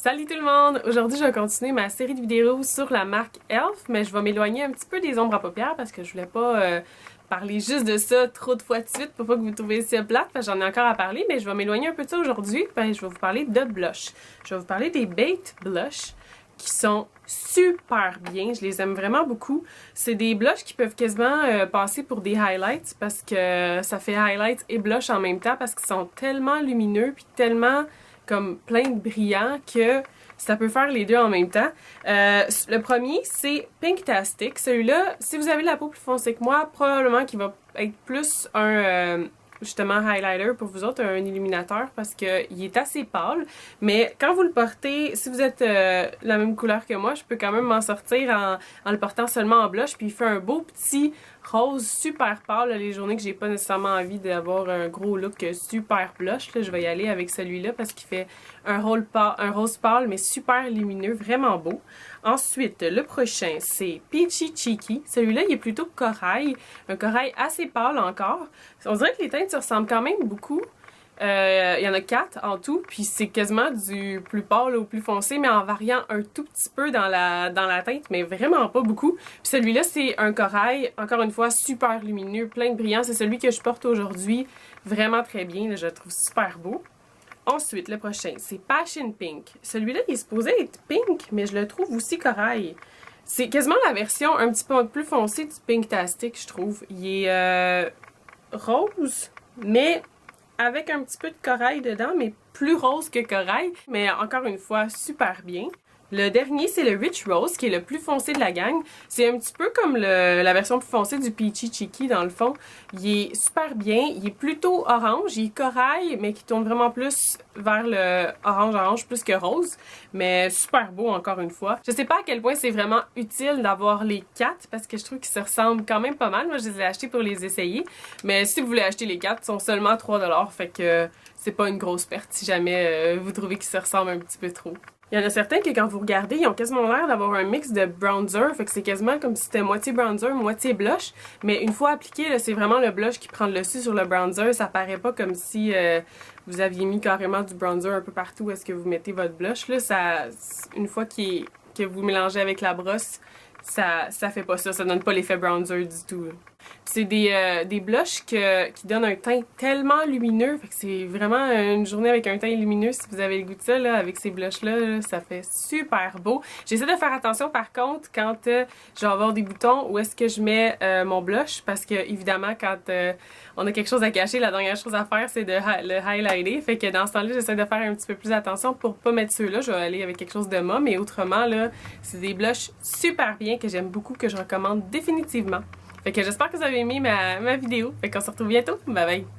Salut tout le monde! Aujourd'hui, je vais continuer ma série de vidéos sur la marque e.l.f., mais je vais m'éloigner un petit peu des ombres à paupières parce que je voulais pas parler juste de ça trop de fois de suite pour pas que vous trouviez ça plate, parce que j'en ai encore à parler, mais je vais m'éloigner un peu de ça aujourd'hui. Ben, je vais vous parler de blush. Je vais vous parler des Baked Blush qui sont super bien, je les aime vraiment beaucoup. C'est des blushs qui peuvent quasiment passer pour des highlights parce que ça fait highlight et blush en même temps parce qu'ils sont tellement lumineux puis tellement comme plein de brillants que ça peut faire les deux en même temps. Le premier, c'est Pinktastic. Celui-là, si vous avez la peau plus foncée que moi, probablement qu'il va être plus un justement highlighter pour vous autres, un illuminateur, parce qu'il est assez pâle. Mais quand vous le portez, si vous êtes la même couleur que moi, je peux quand même m'en sortir en le portant seulement en blush. Puis il fait un beau petit rose super pâle, les journées que j'ai pas nécessairement envie d'avoir un gros look super blush, là, je vais y aller avec celui-là parce qu'il fait un rose pâle mais super lumineux, vraiment beau. Ensuite, le prochain, c'est Peachy Cheeky. Celui-là, il est plutôt corail, un corail assez pâle encore. On dirait que les teintes se ressemblent quand même beaucoup. Il y en a 4 en tout, puis c'est quasiment du plus pâle au plus foncé, mais en variant un tout petit peu dans la teinte, mais vraiment pas beaucoup. Puis celui-là, c'est un corail, encore une fois, super lumineux, plein de brillant. C'est celui que je porte aujourd'hui, vraiment très bien, là, je le trouve super beau. Ensuite, le prochain, c'est Passion Pink. Celui-là, il est supposé être pink, mais je le trouve aussi corail. C'est quasiment la version un petit peu plus foncée du Pinktastic, je trouve. Il est rose, mais avec un petit peu de corail dedans, mais plus rose que corail. Mais encore une fois, super bien. Le dernier, c'est le Rich Rose, qui est le plus foncé de la gang. C'est un petit peu comme la version plus foncée du Peachy Cheeky, dans le fond. Il est super bien. Il est plutôt orange. Il est corail, mais qui tourne vraiment plus vers le orange plus que rose. Mais super beau, encore une fois. Je sais pas à quel point c'est vraiment utile d'avoir les 4, parce que je trouve qu'ils se ressemblent quand même pas mal. Moi, je les ai achetés pour les essayer. Mais si vous voulez acheter les 4, ils sont seulement 3$. Fait que c'est pas une grosse perte si jamais vous trouvez qu'ils se ressemblent un petit peu trop. Il y en a certains que quand vous regardez, ils ont quasiment l'air d'avoir un mix de bronzer, fait que c'est quasiment comme si c'était moitié bronzer, moitié blush, mais une fois appliqué, c'est vraiment le blush qui prend le dessus sur le bronzer, ça paraît pas comme si vous aviez mis carrément du bronzer un peu partout où est-ce que vous mettez votre blush, là, ça, une fois que vous mélangez avec la brosse, ça fait pas ça donne pas l'effet bronzer du tout. C'est des blushs qui donnent un teint tellement lumineux, fait que c'est vraiment une journée avec un teint lumineux si vous avez le goût de ça, là, avec ces blushs-là, ça fait super beau. J'essaie de faire attention par contre quand je vais avoir des boutons où est-ce que je mets mon blush, parce que évidemment quand on a quelque chose à cacher, la dernière chose à faire c'est de le highlighter, fait que dans ce temps-là j'essaie de faire un petit peu plus attention pour pas mettre ceux-là, je vais aller avec quelque chose de mat, mais autrement là, c'est des blushs super bien que j'aime beaucoup, que je recommande définitivement. Fait que j'espère que vous avez aimé ma vidéo. Fait qu'on se retrouve bientôt. Bye bye!